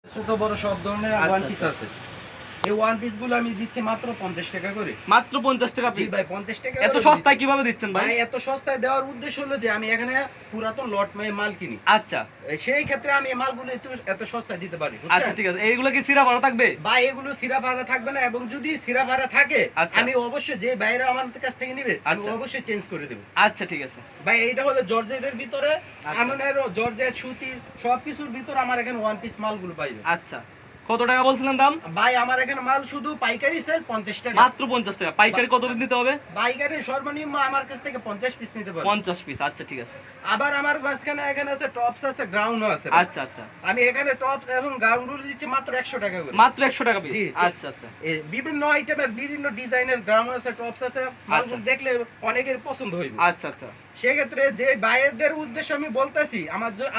ছোট বড় সব ধরনের ওয়ান পিস আছে। এই ওয়ান পিস গুলো আমি দিচ্ছি মাত্র 50 টাকা করে। মাত্র 50 টাকা জি পিস? ভাই 50 টাকা। এত সস্তায় কিভাবে দিচ্ছেন ভাই? ভাই এত সস্তায় দেওয়ার উদ্দেশ্য হলো যে আমি এখানে পুরাতন লট মাল কিনি। আচ্ছা সেই ক্ষেত্রে আমি এই মালগুলো এত সস্তায় দিতে পারি। আচ্ছা ঠিক আছে। এইগুলো কি সিরা ভাড়া থাকবে? ভাই এগুলো সিরা ভাড়া থাকবে না, এবং যদি সিরা ভাড়া থাকে আচ্ছা। আমি অবশ্যই যে বাইরে আমার কাছ থেকে নিবে আমি আচ্ছা। অবশ্যই চেঞ্জ করে দেব। আচ্ছা ঠিক আছে ভাই এইটা হলো জর্জেটের ভিতরে আচ্ছা। আমনের জর্জেট সুতি সবকিছুর ভিতরে আমার এখানে ওয়ান পিস মালগুলো পাইবে। আচ্ছা কত টাকা বলছিলেন দাম? ভাই আমার এখানে মাল শুধু পাইকারি সেল 50 টাকা। মাত্র 50 টাকা। পাইকারি কত পিস নিতে হবে? পাইকারি সর্বনিম্ন আমার কাছ থেকে 50 পিস নিতে পারবে। 50 পিস। আচ্ছা ঠিক আছে। আবার আমার মাঝখানে এখানে আছে টপস আছে, গ্রাউন্ডও আছে। আচ্ছা আচ্ছা। আমি এখানে টপস এবং গ্রাউন্ড গুলো দিচ্ছি মাত্র 100 টাকা করে। মাত্র 100 টাকা পিস? জি। আচ্ছা আচ্ছা। বিভিন্ন আইটেমের বিভিন্ন ডিজাইনের গ্রাউন্ড আছে, টপস আছে, মালগুলো দেখলে অনেকের পছন্দ হইবে। আচ্ছা আচ্ছা। সেক্ষেত্রে যে বাইরেদের উদ্দেশ্যে আমি বলতেছি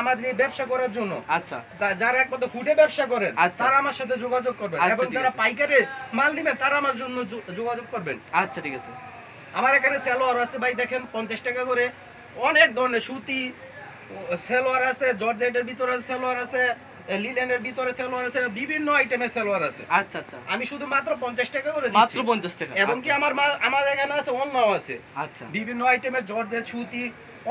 আমার এই ব্যবসা করার জন্য, আচ্ছা যারা একমাত্র ফুডে ব্যবসা করেন আচ্ছা। তারা আমার সাথে যোগাযোগ করবেন, আচ্ছা, এবং ঠিক যারা আছে। পাইকারি মাল দিবেন তারা আমার জন্য যোগাযোগ করবেন। আচ্ছা ঠিক আছে। আমার এখানে সালোয়ার আছে ভাই, দেখেন 50 টাকা করে। অনেক ধরনের সুতি সালোয়ার আছে, জর্জেটের ভিতরে সালোয়ার আছে, লিনেনের ভিতরে সালোয়ার আছে, বিভিন্ন আইটেমের সালোয়ার আছে। আচ্ছা আচ্ছা। আমি শুধু মাত্র 50 টাকা করে মাত্র দিচ্ছি। 50 টাকা। এবং কি আমার এখানে আছে ওড়নাও আছে, আচ্ছা বিভিন্ন আইটেমের জর্জেট সুতি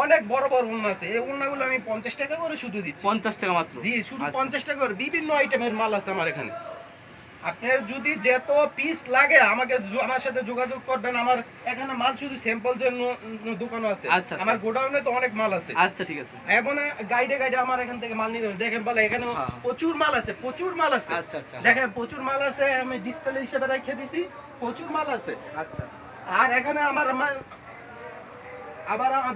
অনেক বড় বড় ওড়না আছে। এই ওড়নাগুলো আমি 50 টাকা করে শুধু দিচ্ছি। 50 টাকা মাত্র? জি শুধু আচ্ছা। 50 টাকা করে বিভিন্ন আইটেমের মাল আছে আমার এখানে। আপনার যদি যত পিস লাগে আমার সাথে যোগাযোগ করবেন। আমার এখানে মাল শুধু স্যাম্পল যে দোকানও আছে। আচ্ছা, আমার গোডাউনে তো অনেক মাল আছে। আচ্ছা ঠিক আছে। এবং গাইডে আমার এখান থেকে মাল নিতে হবে। দেখেন বলে এখানে হ্যাঁ। প্রচুর মাল আছে, প্রচুর মাল আছে। আচ্ছা আচ্ছা। দেখেন প্রচুর মাল আছে, আমি ডিসপ্লে হিসেবে রেখে দিছি, প্রচুর মাল আছে। আচ্ছা আর এখানে আবার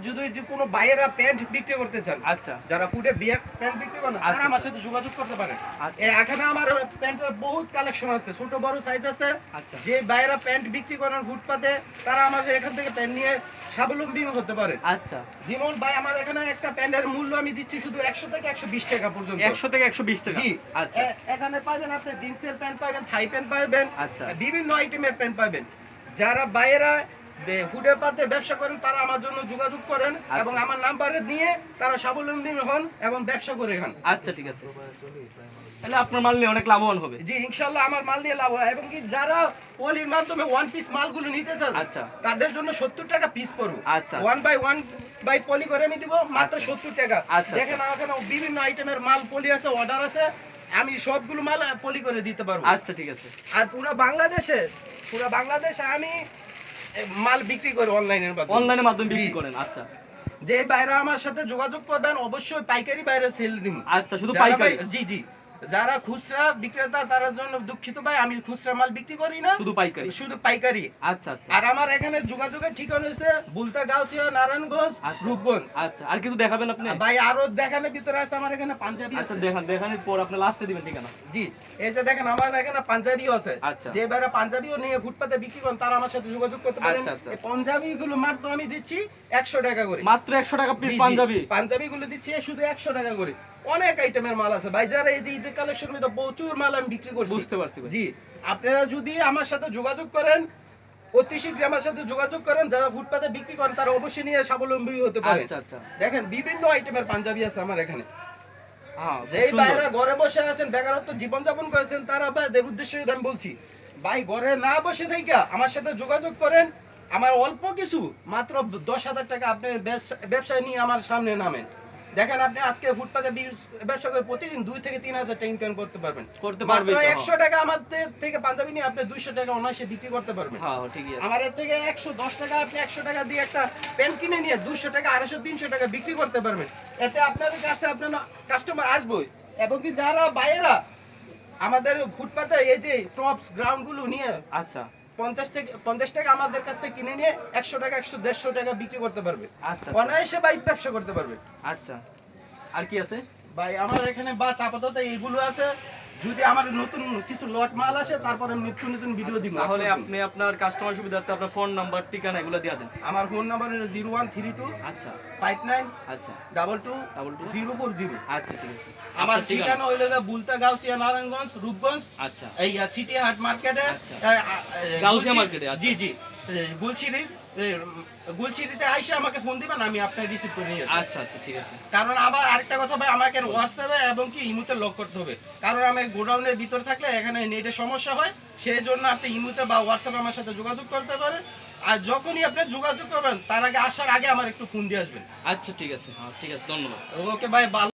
যদি কোনো বাইরেরা প্যান্ট বিক্রি করতে চান, আচ্ছা যারা ফুডে বিয়ার প্যান্ট বিক্রি করেন তারা আচ্ছা। আমার সাথে যোগাযোগ করতে পারেন। আচ্ছা। এখানে আমার প্যান্টের বহুত কালেকশন আছে, ছোট বড় সাইজ আছে। আচ্ছা। যে বাইরেরা প্যান্ট বিক্রি করেন ফুটপাতে তারা আমাদের এখান থেকে প্যান্ট নিয়ে স্বাবলম্বী হতে পারে। আচ্ছা। যেমন ভাই আমার এখানে একটা প্যান্টের মূল্য আমি দিচ্ছি শুধু 100 থেকে 120 টাকা পর্যন্ত। 100 থেকে 120 টাকা? জি। আচ্ছা এখানে পাবেন আপনি জিন্সের প্যান্ট পাবেন, থাই প্যান্ট পাবেন, আচ্ছা। বিভিন্ন আইটেমের প্যান্ট পাবেন। যারা বাইরেরা ফুডের পাতে ব্যবসা করেন তারা আমার জন্য যোগাযোগ করেন, আচ্ছা। এবং আমার নাম্বারে নিয়ে তারা স্বাবলম্বী হন এবং ব্যবসা করে খান। আচ্ছা ঠিক আছে। তাহলে আপনার মাল নিয়ে অনেক লাভবান হবে। জি ইনশাআল্লাহ আমার মাল নিয়ে লাভ হয়। এবং কি যারা পলির মাধ্যমে ওয়ান পিস মালগুলো নিতে চান আচ্ছা। তাদের জন্য 70 টাকা পিস পড়বে। আচ্ছা। 1 বাই পলি করে আমি দিব মাত্র আচ্ছা। 70 টাকা। আচ্ছা, দেখেন আমার এখানে বিভিন্ন আইটেমের মাল পলি আছে, অর্ডার আছে, আমি সবগুলো মাল পলি করে দিতে পারবো। আচ্ছা ঠিক আছে। আর পুরো বাংলাদেশে আমি মাল বিক্রি করি অনলাইনের মাধ্যমে। অনলাইনের মাধ্যমে বিক্রি জি। করেন? আচ্ছা যে বাইরে আমার সাথে যোগাযোগ করবেন অবশ্যই পাইকারি বাইরে সেল দিব। আচ্ছা শুধু যারা পাইকারি? জি জি। যারা খুচরা বিক্রেতা তার জন্য দুঃখিত ভাই, আমি খুচরা মাল বিক্রি করি না, শুধু পাইকারি? শুধু পাইকারি। আচ্ছা আচ্ছা। আর আমার এখানে যোগাযোগের ঠিকানা হচ্ছে বুলতা, গাউসিয়া, নারায়ণগঞ্জ, আচ্ছা। রূপগঞ্জ। আচ্ছা আর কিছু দেখাবেন আপনি? ভাই আরো দেখানোর ভিতরে আছে আমার এখানে পাঞ্জাবি আচ্ছা আছে। দেখানোর পর আপনি লাস্টে দিবেন ঠিকানা? জি এই যে দেখেন আমার এখানে পাঞ্জাবিও আছে। আচ্ছা। যে বাইরে পাঞ্জাবিও নিয়ে ফুটপাতে বিক্রি করেন তারা আমার সাথে যোগাযোগ করতে পারেন। আচ্ছা, আচ্ছা। এই পাঞ্জাবিগুলো মাত্র আমি দিচ্ছি 100 টাকা করে। মাত্র 100 টাকা পিস পাঞ্জাবি? পাঞ্জাবিগুলো দিচ্ছি শুধু 100 টাকা করে। অনেক আইটেমের মাল আছে ভাই, যারা এই যে ঈদের কালেকশন মধ্যে প্রচুর মাল আমি বিক্রি করছি। বুঝতে পারছি ভাই। জি আপনারা যদি আমার সাথে যোগাযোগ করেন, অতি শীঘ্র আমার সাথে যোগাযোগ করেন, যারা ফুটপাতে বিক্রি করেন তারা অবশ্যই নিয়ে স্বাবলম্বী হতে পারে। আচ্ছা আচ্ছা। দেখেন বিভিন্ন আইটেমের পাঞ্জাবি আছে আমার এখানে। হ্যাঁ যেই ভাইরা ঘরে বসে আছেন, বেকারত্ব জীবনযাপন করেছেন, তারা ভাইদের উদ্দেশ্যে আমি বলছি ভাই ঘরে না বসে থেকে আমার সাথে যোগাযোগ করেন। আমার অল্প কিছু মাত্র 10,000 টাকা আপনি ব্যবসায় নিয়ে আমার সামনে নামেন। দেখেন আপনি আজকে ফুটপাতে ব্যবসা করে প্রতিদিন 2 থেকে 3,000 টাকা ইনকাম করতে পারবেন। মাত্র 100 টাকা আমাদের থেকে পাঞ্জাবি নিয়ে আপনি 200 টাকা অনায়াসে বিক্রি করতে পারবেন। হ্যাঁ ঠিকই আছে। আমার এর থেকে 110 টাকা আপনি 100 টাকা দিয়ে একটা প্যান্ট কিনে নিয়ে 200 টাকা 250 300 টাকা বিক্রি করতে পারবেন। এতে আপনাদের কাছে আপনার কাস্টমার আসবেই। এবং কি যারা বাইরেরা আমাদের ফুটপাতে এই যে টপস গ্রাউন্ড গুলো নিয়ে আচ্ছা 50 টাকা আমাদের কাছ থেকে কিনে নিয়ে 100 টাকা 150 টাকা বিক্রি করতে পারবে। আচ্ছা অনায়াসে ভাই ব্যবসা করতে পারবে। আচ্ছা আর কি আছে ভাই আমার এখানে বাস আপাতত এইগুলো আছে। যদি আমার নতুন কিছু লট মাল আসে তারপরে আমি নতুন নতুন ভিডিও দিব। তাহলে আপনি আপনার কাস্টমার সুবিধার্থে আপনার ফোন নাম্বার ঠিকানা এগুলো দিয়ে দেন। আমার ফোন নাম্বার হলো 0132 আচ্ছা 59 আচ্ছা 22 22 040। আচ্ছা ঠিক আছে। আমার ঠিকানা হইলো বুলতা, গাউসিয়া, নারায়ণগঞ্জ, রূপগঞ্জ, আচ্ছা এই সিটি হাট মার্কেটে। আচ্ছা। গাউসিয়া মার্কেটে? জি জি। গুলচিরিতে আইসা আমাকে ফোন দিবেন, আমি আপনার রিসিভ করে নিয়ে আসবো। আচ্ছা আচ্ছা ঠিক আছে। কারণ আবার আরেকটা কথা ভাই, আমাকে হোয়াটসঅ্যাপে এবং কি ইমুতে লক করতে হবে, কারণ আমি গোডাউনের ভিতর থাকলে এখানে নেটের সমস্যা হয়। সেই জন্য আপনি ইমুতে বা হোয়াটসঅ্যাপে আমার সাথে যোগাযোগ করতে পারেন। আর যখনই আপনি যোগাযোগ করবেন তার আগে আসার আগে আমার একটু ফোন দিয়ে আসবেন। আচ্ছা ঠিক আছে, হ্যাঁ ঠিক আছে, ধন্যবাদ। ওকে ভাই, ভালো